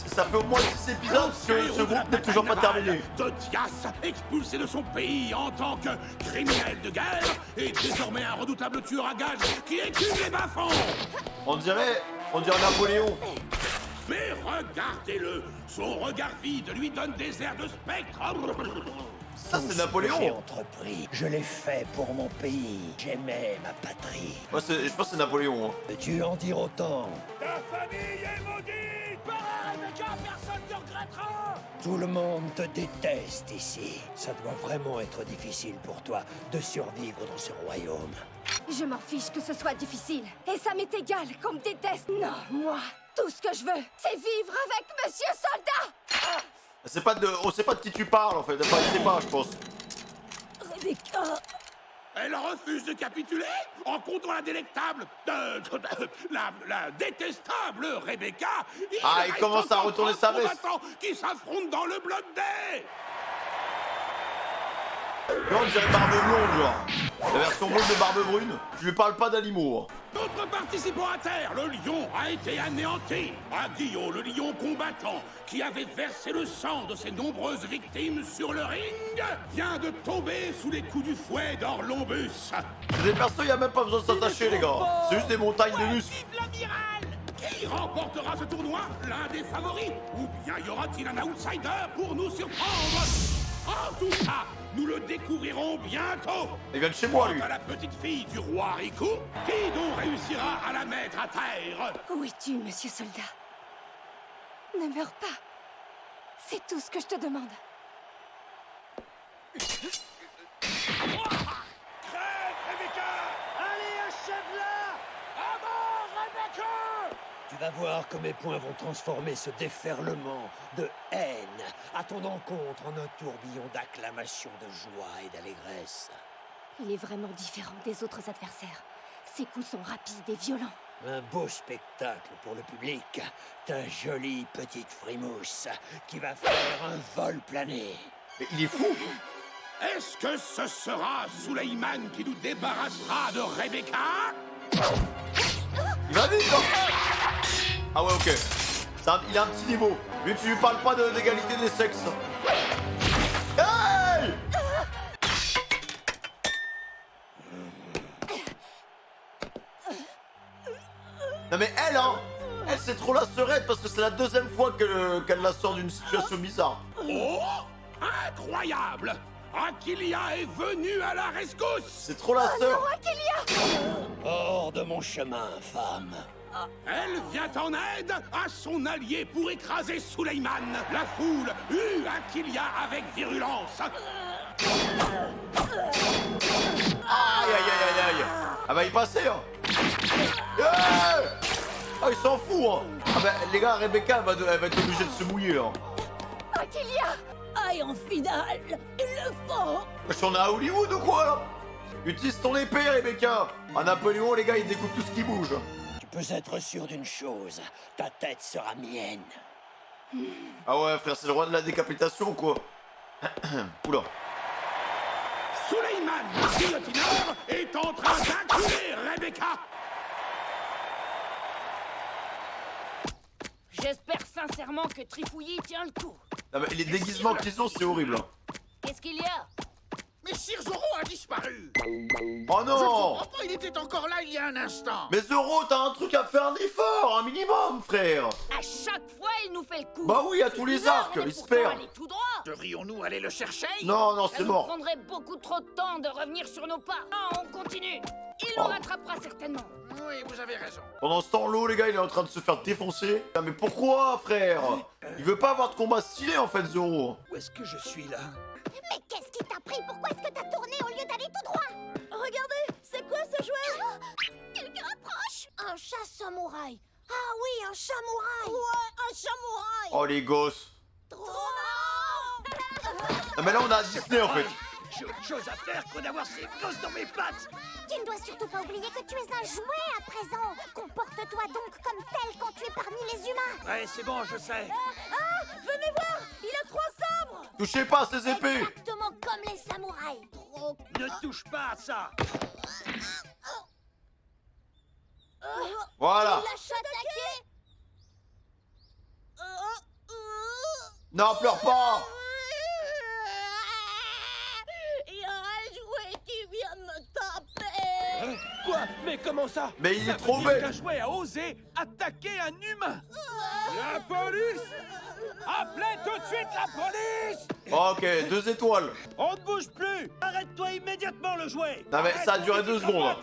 Ça fait au moins 6 épisodes que ce groupe n'est toujours pas terminé. Todias, expulsé de son pays en tant que criminel de guerre, est désormais un redoutable tueur à gages qui écume les bas-fonds. On dirait Napoléon. Mais regardez-le, son regard vide lui donne des airs de spectre. Ça, c'est Napoléon. J'ai entrepris, je l'ai fait pour mon pays. J'aimais ma patrie. Ouais, je pense que c'est Napoléon. Hein. Peux-tu en dire autant? Ta famille est maudite. Pareil, mais personne ne regrettera. Tout le monde te déteste ici. Ça doit vraiment être difficile pour toi de survivre dans ce royaume. Je m'en fiche que ce soit difficile. Et ça m'est égal qu'on me déteste. Non, moi, tout ce que je veux, c'est vivre avec Monsieur Soldat. On sait pas de qui tu parles, en fait. Enfin, il sait pas, je pense. Rebecca... Elle refuse de capituler en comptant la délectable, la détestable Rebecca. Il commence à retourner sa veste. Qui s'affrontent dans le bloc D. Là, on dirait Barbe Blonde, genre. La version blonde de Barbe Brune. Je lui parle pas d'animaux. Hein. D'autres participants à terre, le lion a été anéanti. Aguillot, le lion combattant, qui avait versé le sang de ses nombreuses victimes sur le ring, vient de tomber sous les coups du fouet d'Orlombus. C'est des persos, y a même pas besoin de s'attacher, les gars. C'est juste des montagnes de muscles. Vive l'amiral! Qui remportera ce tournoi? L'un des favoris? Ou bien y aura-t-il un outsider pour nous surprendre? En tout cas, nous le découvrirons bientôt. Il vient de chez moi, lui. Quant à la petite fille du roi Riku, qui donc réussira à la mettre à terre? Où es-tu, Monsieur Soldat? Ne meurs pas. C'est tout ce que je te demande. Crève, Rebecca! Allez, achève-la! À mort, Rebecca! Tu vas voir que mes poings vont transformer ce déferlement de haine à ton encontre en un tourbillon d'acclamations, de joie et d'allégresse. Il est vraiment différent des autres adversaires. Ses coups sont rapides et violents. Un beau spectacle pour le public. Ta jolie petite frimousse qui va faire un vol plané. Mais il est fou. Est-ce que ce sera Suleiman qui nous débarrassera de Rebecca? Il va vite, hein. Ah ouais, ok. Il a un petit niveau. Lui, tu lui parles pas d'égalité des sexes. Hey! Non mais elle, hein, elle c'est trop la serette parce que c'est la deuxième fois qu'elle la sort d'une situation bizarre. Oh, incroyable! Aquilia est venue à la rescousse! C'est trop la sœur. Non, Aquilia! Hors de mon chemin, femme. Elle vient en aide à son allié pour écraser Suleiman. La foule hue Aquilia avec virulence. Aïe aïe aïe aïe aïe. Ah bah il passait hein. Yeah. Ah il s'en fout hein. Ah bah les gars, Rebecca elle va être obligée de se mouiller là. Aquilia! Aïe, en finale, il le faut. Wesh, on est à Hollywood ou quoi là? Utilise ton épée Rebecca. À Napoléon les gars ils découpent tout ce qui bouge. Tu peux être sûr d'une chose, ta tête sera mienne. Ah ouais frère, c'est le roi de la décapitation quoi. Oula. Suleiman, guillotineur, est en train d'acculer Rebecca. J'espère sincèrement que Trifouillis tient le coup. Ah bah, les déguisements qu'ils ont c'est horrible hein. Qu'est-ce qu'il y a? Mais Sir Zoro a disparu. Oh Je non. comprends pas, il était encore là il y a un instant. Mais Zoro, t'as un truc à faire, un effort, un minimum, frère. À chaque fois, il nous fait le coup. Bah oui, à tous les arcs, il se perd. Allez tout droit. Devrions-nous aller le chercher? Non, non, Ça c'est nous mort. prendrait beaucoup trop de temps de revenir sur nos pas. Non, on continue. Il nous rattrapera certainement. Oui, vous avez raison. Pendant ce temps, l'eau, les gars, il est en train de se faire défoncer. Ah, mais pourquoi, frère? Il veut pas avoir de combat stylé, en fait, Zoro. Où est-ce que je suis là? Mais qu'est-ce qui t'a pris? Pourquoi est-ce que t'as tourné au lieu d'aller tout droit? Regardez, c'est quoi ce jouet? Quelqu'un approche? Un chat samouraï. Ah oui, un samouraï. Ouais, un samouraï. Oh, les gosses. Trop marrant. Ah, mais là, on a Disney, en fait. J'ai autre chose à faire que d'avoir ces gosses dans mes pattes. Tu ne dois surtout pas oublier que tu es un jouet à présent. Comporte-toi donc comme tel quand tu es parmi les humains. Ouais, c'est bon, je sais. Venez voir, il a 3 sabres. Touchez pas à ces épées. Exactement comme les samouraïs. Trop. Ne touche pas à ça. Voilà. Il l'a attaqué. Non, pleure pas. Il y a un jouet qui vient de me taper. Quoi? Mais comment ça? Mais il est Ça trop veut dire bête. qu'un jouet a osé attaquer un humain. La police! Appelez tout de suite la police! Ok, 2 étoiles. On ne bouge plus! Arrête-toi immédiatement le jouet! Non, mais ça a duré 2 secondes.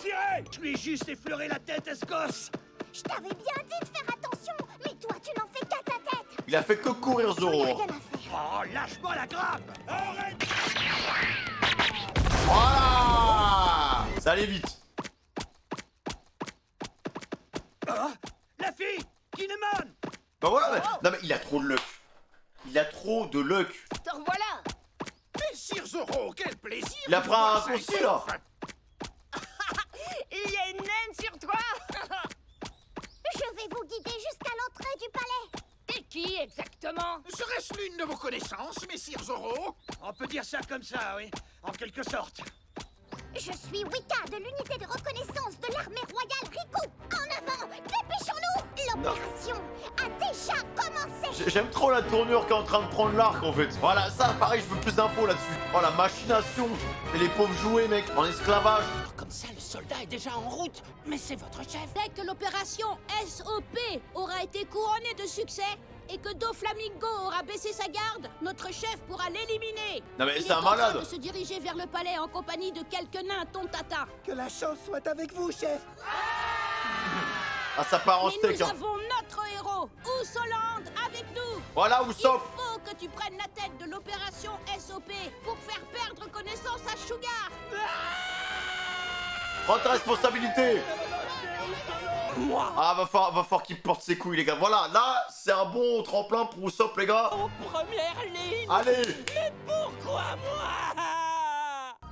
Je lui ai juste effleuré la tête, Escos! Je t'avais bien dit de faire attention, mais toi tu n'en fais qu'à ta tête. Il a fait que courir, Zoro. Rien à faire. Oh, lâche-moi la grappe! Arrête! Voilà. Ça allait vite. Ah, la fille! Kinemon! Bah voilà, mais... Non mais il a trop de luck. Il a trop de luck. Te revoilà. Mais Sir Zoro, quel plaisir. Il a pris un raccourci là. Il y a une naine sur toi. Je vais vous guider jusqu'à l'entrée du palais. T'es qui exactement? Serait-ce l'une de vos connaissances, Messire Zoro? On peut dire ça comme ça, oui. En quelque sorte. Je suis Wika de l'unité de reconnaissance de l'armée royale Riku. En avant, dépêchons-nous. L'opération a déjà commencé. J'aime trop la tournure qui est en train de prendre l'arc en fait. Voilà, ça pareil, je veux plus d'infos là-dessus. Oh la machination. Et les pauvres jouets mec, en esclavage. Comme ça, le soldat est déjà en route. Mais c'est votre chef. Dès que l'opération SOP aura été couronnée de succès et que Doflamingo aura baissé sa garde, notre chef pourra l'éliminer. Non mais Il c'est un est en train malade. de se diriger vers le palais en compagnie de quelques nains tontata. Que la chance soit avec vous, chef. Ah ça part en Mais steak nous hein. avons notre héros, Usoland, avec nous. Voilà Usopp. Il faut que tu prennes la tête de l'opération SOP pour faire perdre connaissance à Sugar. Prends ta responsabilité. Ah va falloir qu'il porte ses couilles les gars. Voilà, là c'est un bon tremplin pour Usopp les gars. En première ligne. Allez. Mais pourquoi moi?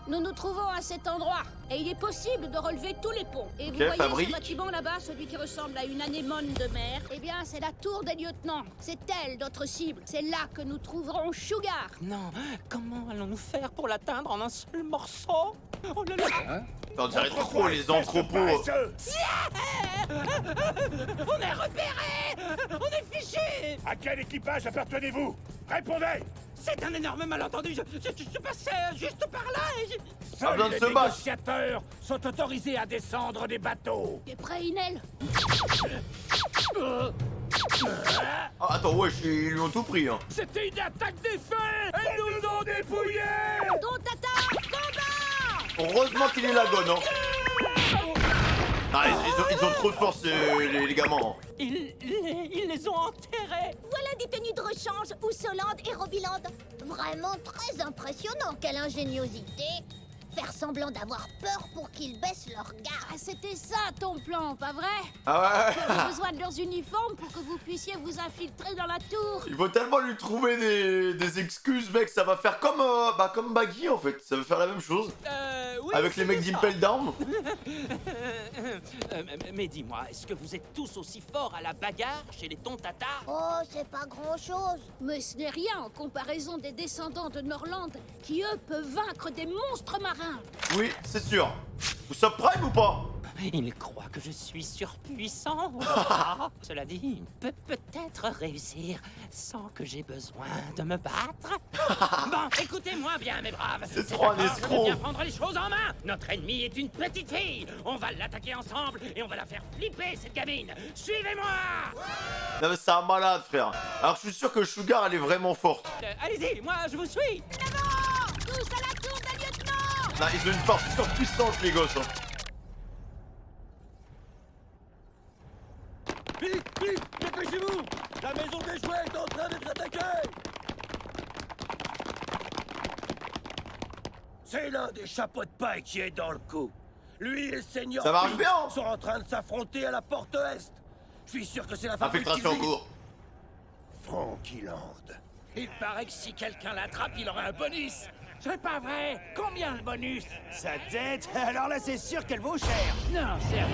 Nous nous trouvons à cet endroit et il est possible de relever tous les ponts. Et vous Ok, voyez Fabri. ce bâtiment là-bas, celui qui ressemble à une anémone de mer? Eh bien, c'est la tour des lieutenants. C'est elle notre cible. C'est là que nous trouverons Sugar. Non, comment allons-nous faire pour l'atteindre en un seul morceau? Oh là là. On dirait trop les entrepôts. On est repérés. On est fichés. empêcher! À quel équipage appartenez-vous? Répondez! C'est un énorme malentendu, je passais juste par là et je... Ah, Seuls bien les se battre. négociateurs sont autorisés à descendre des bateaux. T'es prêt, Inel? Ah, attends, wesh, ils lui ont tout pris, hein. C'était une attaque des fées! Ils nous ont dépouillés! Donc t'attaques, combat! Heureusement qu'il est la gonne, hein. Ah, ils ont trop de force, les gamins. Hein. Ils les ont enterrés! Voilà des tenues de rechange, Oussolande et Robiland. Vraiment très impressionnant, quelle ingéniosité. Faire semblant d'avoir peur pour qu'ils baissent leur garde. Ah, c'était ça ton plan, pas vrai? Ah ouais. J'avais besoin de leurs uniformes pour que vous puissiez vous infiltrer dans la tour. Il faut tellement lui trouver des excuses, mec. Ça va faire comme Baggy, en fait. Ça va faire la même chose. Oui, avec les mecs d'Impel Down. Mais dis-moi, est-ce que vous êtes tous aussi forts à la bagarre chez les Tontata? Oh, c'est pas grand-chose. Mais ce n'est rien en comparaison des descendants de Norland qui, eux, peuvent vaincre des monstres marins. Oui, c'est sûr. Vous sommes prime ou pas? Il croit que je suis surpuissant. Cela dit, il peut peut-être réussir sans que j'ai besoin de me battre. Bon, écoutez-moi bien, mes braves. C'est trop un d'accord, escroc. je veux bien prendre les choses en main. Notre ennemi est une petite fille. On va l'attaquer ensemble et on va la faire flipper, cette gamine. Suivez-moi. Non mais c'est un malade, frère. Alors je suis sûr que Sugar, elle est vraiment forte. Allez-y, moi je vous suis. Tous à la tour d'un lieutenant! Non, ils ont une force surpuissante, les gosses. Hein. Vite, vite, dépêchez-vous! La maison des jouets est en train d'être attaquée! C'est l'un des chapeaux de paille qui est dans le coup. Lui et le seigneur Ça marche Pete bien. sont en train de s'affronter à la porte est. Je suis sûr que c'est la fabrique Infiltration en qu'ils visent. cours. Frankyland. Il paraît que si quelqu'un l'attrape, il aura un bonus. C'est pas vrai. Combien le bonus? Sa tête? Alors là, c'est sûr qu'elle vaut cher. Non, sérieux?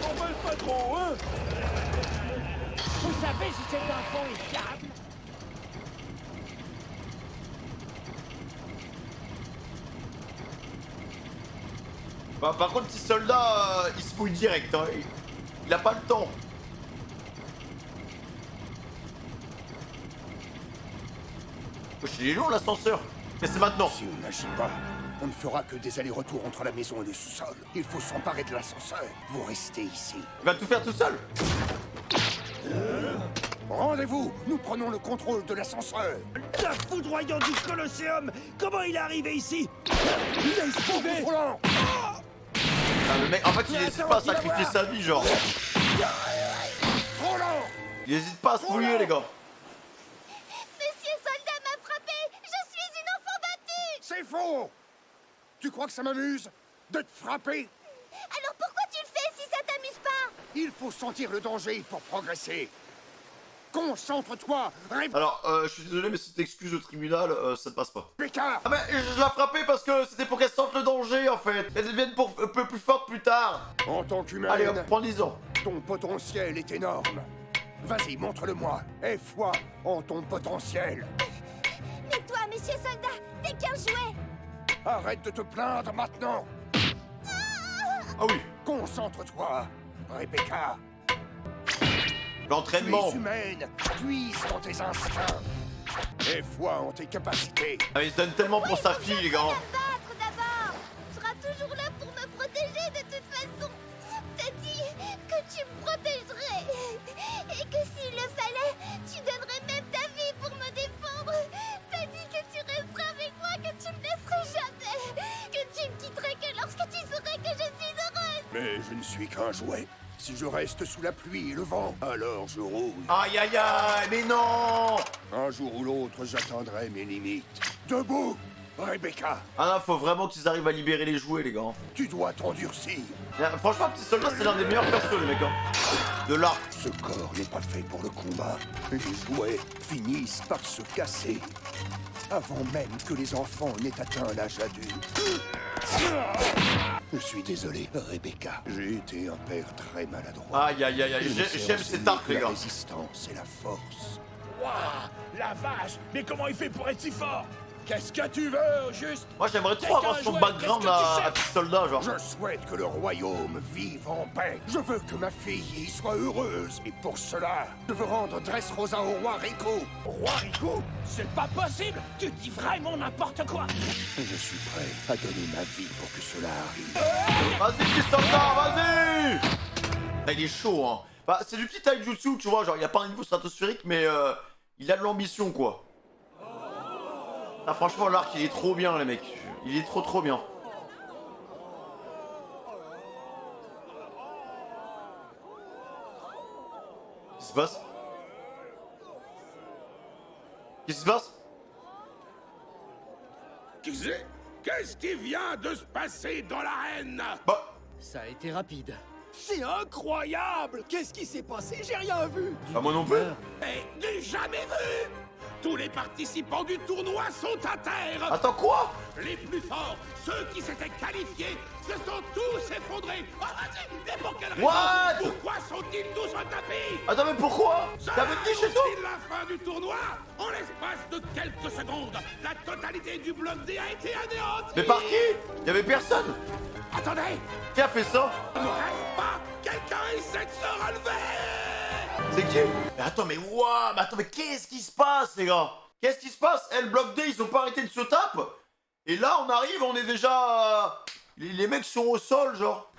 On veut pas trop, hein? Vous savez si c'est un fond est fiable? Bah, par contre, petit soldat, il se mouille direct. Hein. Il a pas le temps. Wesh, il est long l'ascenseur. Mais c'est maintenant. Si on n'agit pas, on ne fera que des allers-retours entre la maison et le sous-sol. Il faut s'emparer de l'ascenseur. Vous restez ici. Il va tout faire tout seul. Rendez-vous. Nous prenons le contrôle de l'ascenseur. La foudroyant du Colosseum. Comment il est arrivé ici? Il a esquivé. Ah, le mec, en fait, il hésite pas à sacrifier sa vie, genre. Il hésite pas à se mouiller, les gars. Monsieur Soldat m'a frappé. Je suis une enfant battue. C'est faux. Tu crois que ça m'amuse de te frapper? Alors pourquoi tu le fais si ça t'amuse pas? Il faut sentir le danger pour progresser. Concentre-toi. Alors, je suis désolé, mais cette excuse au tribunal, ça ne passe pas. Pécard. Ah, mais je l'ai frappée parce que c'était pour qu'elle sente le danger, en fait. Elle devienne un peu plus forte plus tard. En tant qu'humaine, Allez, hop, prends 10 ans. ton potentiel est énorme. Vas-y, montre-le-moi. Aie foi en ton potentiel. Mais toi, monsieur Soldat, t'es qu'un jouet. Arrête de te plaindre maintenant. Ah oui. Concentre-toi, Rebecca. L'entraînement. Tu es humaine, puise dans tes instincts. Aie foi en tes capacités. Ah, il se donne tellement pour sa fille, les gars. Battre d'abord. Tu seras toujours là pour me protéger de toute façon. T'as dit que tu me protégerais. Et que s'il le fallait, tu donnerais même ta vie pour me défendre. T'as dit que tu resterais avec moi, que tu me laisserais jamais. Que tu me quitterais que lorsque tu saurais que je suis heureuse. Mais je ne suis qu'un jouet. Si je reste sous la pluie et le vent, alors je roule. Aïe, aïe, aïe, mais non. Un jour ou l'autre, j'atteindrai mes limites. Debout, Rebecca. Ah non, faut vraiment qu'ils arrivent à libérer les jouets, les gars. Tu dois t'endurcir. Franchement, petit soldat, c'est l'un des meilleurs persos, les mecs. Hein. De l'arc. Ce corps n'est pas fait pour le combat. Les jouets finissent par se casser. Avant même que les enfants n'aient atteint l'âge adulte. Je suis désolé, Rebecca. J'ai été un père très maladroit. Aïe, aïe, aïe, aïe. J'aime cet arc, les La gars. résistance et la force. Waouh, la vache. Mais comment il fait pour être si fort? Qu'est-ce que tu veux, juste? Moi j'aimerais trop avoir son background à petit soldat, genre. Je souhaite que le royaume vive en paix. Je veux que ma fille y soit heureuse. Et pour cela, je veux rendre Dressrosa au roi Rico. Roi Rico? C'est pas possible! Tu dis vraiment n'importe quoi! Je suis prêt à donner ma vie pour que cela arrive. Vas-y petit soldat, vas-y. Ah, il est chaud, hein. Enfin, c'est du petit taijutsu, tu vois, genre il y a pas un niveau stratosphérique, mais il a de l'ambition, quoi. Ah, franchement, l'arc il est trop bien, les mecs. Il est trop bien. Qu'est-ce qui se passe? Qu'est-ce qui se passe? Qu'est-ce qui vient de se passer dans l'arène? Bah. Ça a été rapide. C'est incroyable! Qu'est-ce qui s'est passé? J'ai rien vu! Bah, moi non plus. Mais du jamais vu! Tous les participants du tournoi sont à terre! Attends, quoi? Les plus forts, ceux qui s'étaient qualifiés, se sont tous effondrés! Ah, vas-y! Et pour quelle raison? What? Pourquoi sont-ils tous retapés? Attends, mais pourquoi? T'avais dit chez toi? La fin du tournoi! En l'espace de quelques secondes, la totalité du bloc D a été anéantie! Mais par qui? Y'avait personne. Attendez! Qui a fait ça? Ne reste pas! Quelqu'un essaie de se relever! C'est qui? Mais attends, mais waouh! Mais attends, mais qu'est-ce qui se passe, les gars? Qu'est-ce qui se passe? Eh, le bloc D, ils ont pas arrêté de se taper. Et là, on arrive, on est déjà... Les mecs sont au sol, genre.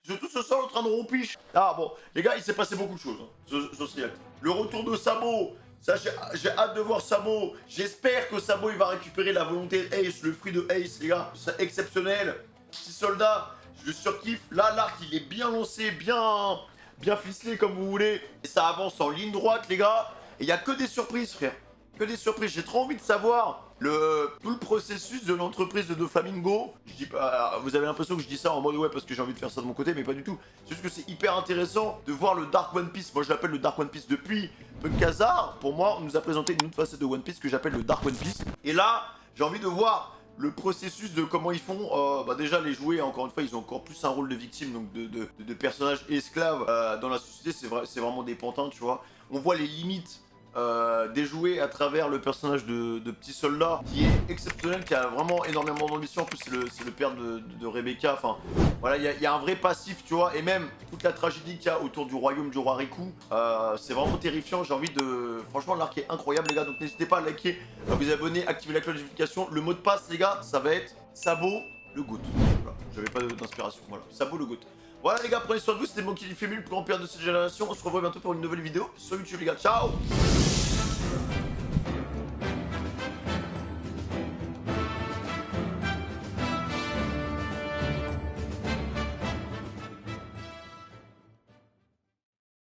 Ils sont tous au sol en train de rompiche. Ah, bon, les gars, il s'est passé beaucoup de choses. Hein, le retour de Sabo. Ça, j'ai hâte de voir Sabo. J'espère que Sabo, il va récupérer la volonté de Ace, le fruit de Ace, les gars. C'est exceptionnel. Petit soldat, je le surkiffe. Là, l'arc, il est bien lancé, bien ficelé, comme vous voulez. Et ça avance en ligne droite, les gars. Et il n'y a que des surprises, frère. Que des surprises. J'ai trop envie de savoir tout le processus de l'entreprise de Doflamingo. Je dis pas, vous avez l'impression que je dis ça en mode ouais parce que j'ai envie de faire ça de mon côté, mais pas du tout. C'est juste que c'est hyper intéressant de voir le Dark One Piece. Moi je l'appelle le Dark One Piece depuis Punkazar. Pour moi, on nous a présenté une autre facette de One Piece que j'appelle le Dark One Piece. Et là, j'ai envie de voir le processus de comment ils font. Bah déjà les jouets, encore une fois, ils ont encore plus un rôle de victime, donc de personnages esclaves dans la société. C'est vraiment des pantins, tu vois. On voit les limites des jouets à travers le personnage de petit soldat qui est exceptionnel, qui a vraiment énormément d'ambition. En plus c'est le père de Rebecca. Enfin voilà, il y a un vrai passif, tu vois. Et même toute la tragédie qu'il y a autour du royaume du roi Riku, c'est vraiment terrifiant. J'ai envie de... Franchement l'arc est incroyable les gars, donc n'hésitez pas à liker, à vous abonner, activer la cloche de notification. Le mot de passe les gars, ça va être Sabo le GOAT. Voilà, j'avais pas d'inspiration, voilà, Sabo le GOAT. Voilà les gars, prenez soin de vous, c'était Monkey D. Family, le plus grand père de cette génération. On se revoit bientôt pour une nouvelle vidéo sur YouTube les gars, ciao.